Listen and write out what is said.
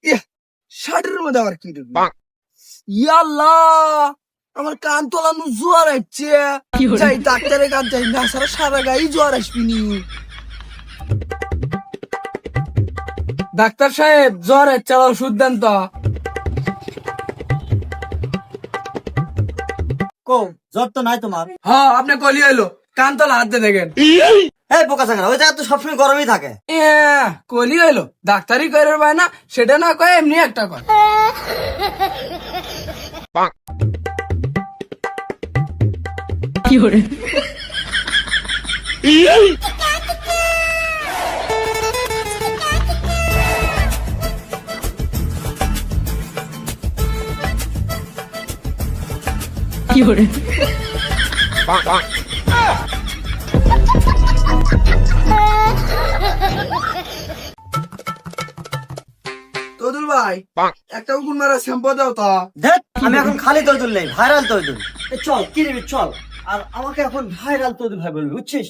ইয়া, শার্টের মধ্যে আবার কি ঢুকলো? ইয়াল্লাহ, আমার কান তোলানো জ্বর আসছে। যাই ডাক্তারের কাছে যাই, না সারা সারা গায়ে জ্বর আসবিনি। ডাক্তার সাহেব, জ্বর হচ্ছে, ওষুধ দেন তো। কো জ্বর তো নাই তোমার? হ্যাঁ, আপনি কলি হইলো, কান তোলা হাত দিয়ে দেখেন। এই বোকা চাকরা, ওই জায়গা তো সবসময় গরমই থাকে। কলি হইলো, ডাক্তারি করে পায় না, সেটা না কয় এমনি একটা কয়। তদুল ভাই, একটা উকুন মারা শ্যাম্পু দাও তো। দেখ, আমি এখন খালি তৈদুল নেই, ভাইরাল তৈদুল। চল কি নিবি চল। আর আমাকে এখন ভাইরাল তৈদুল ভাই বলবি, বুঝছিস?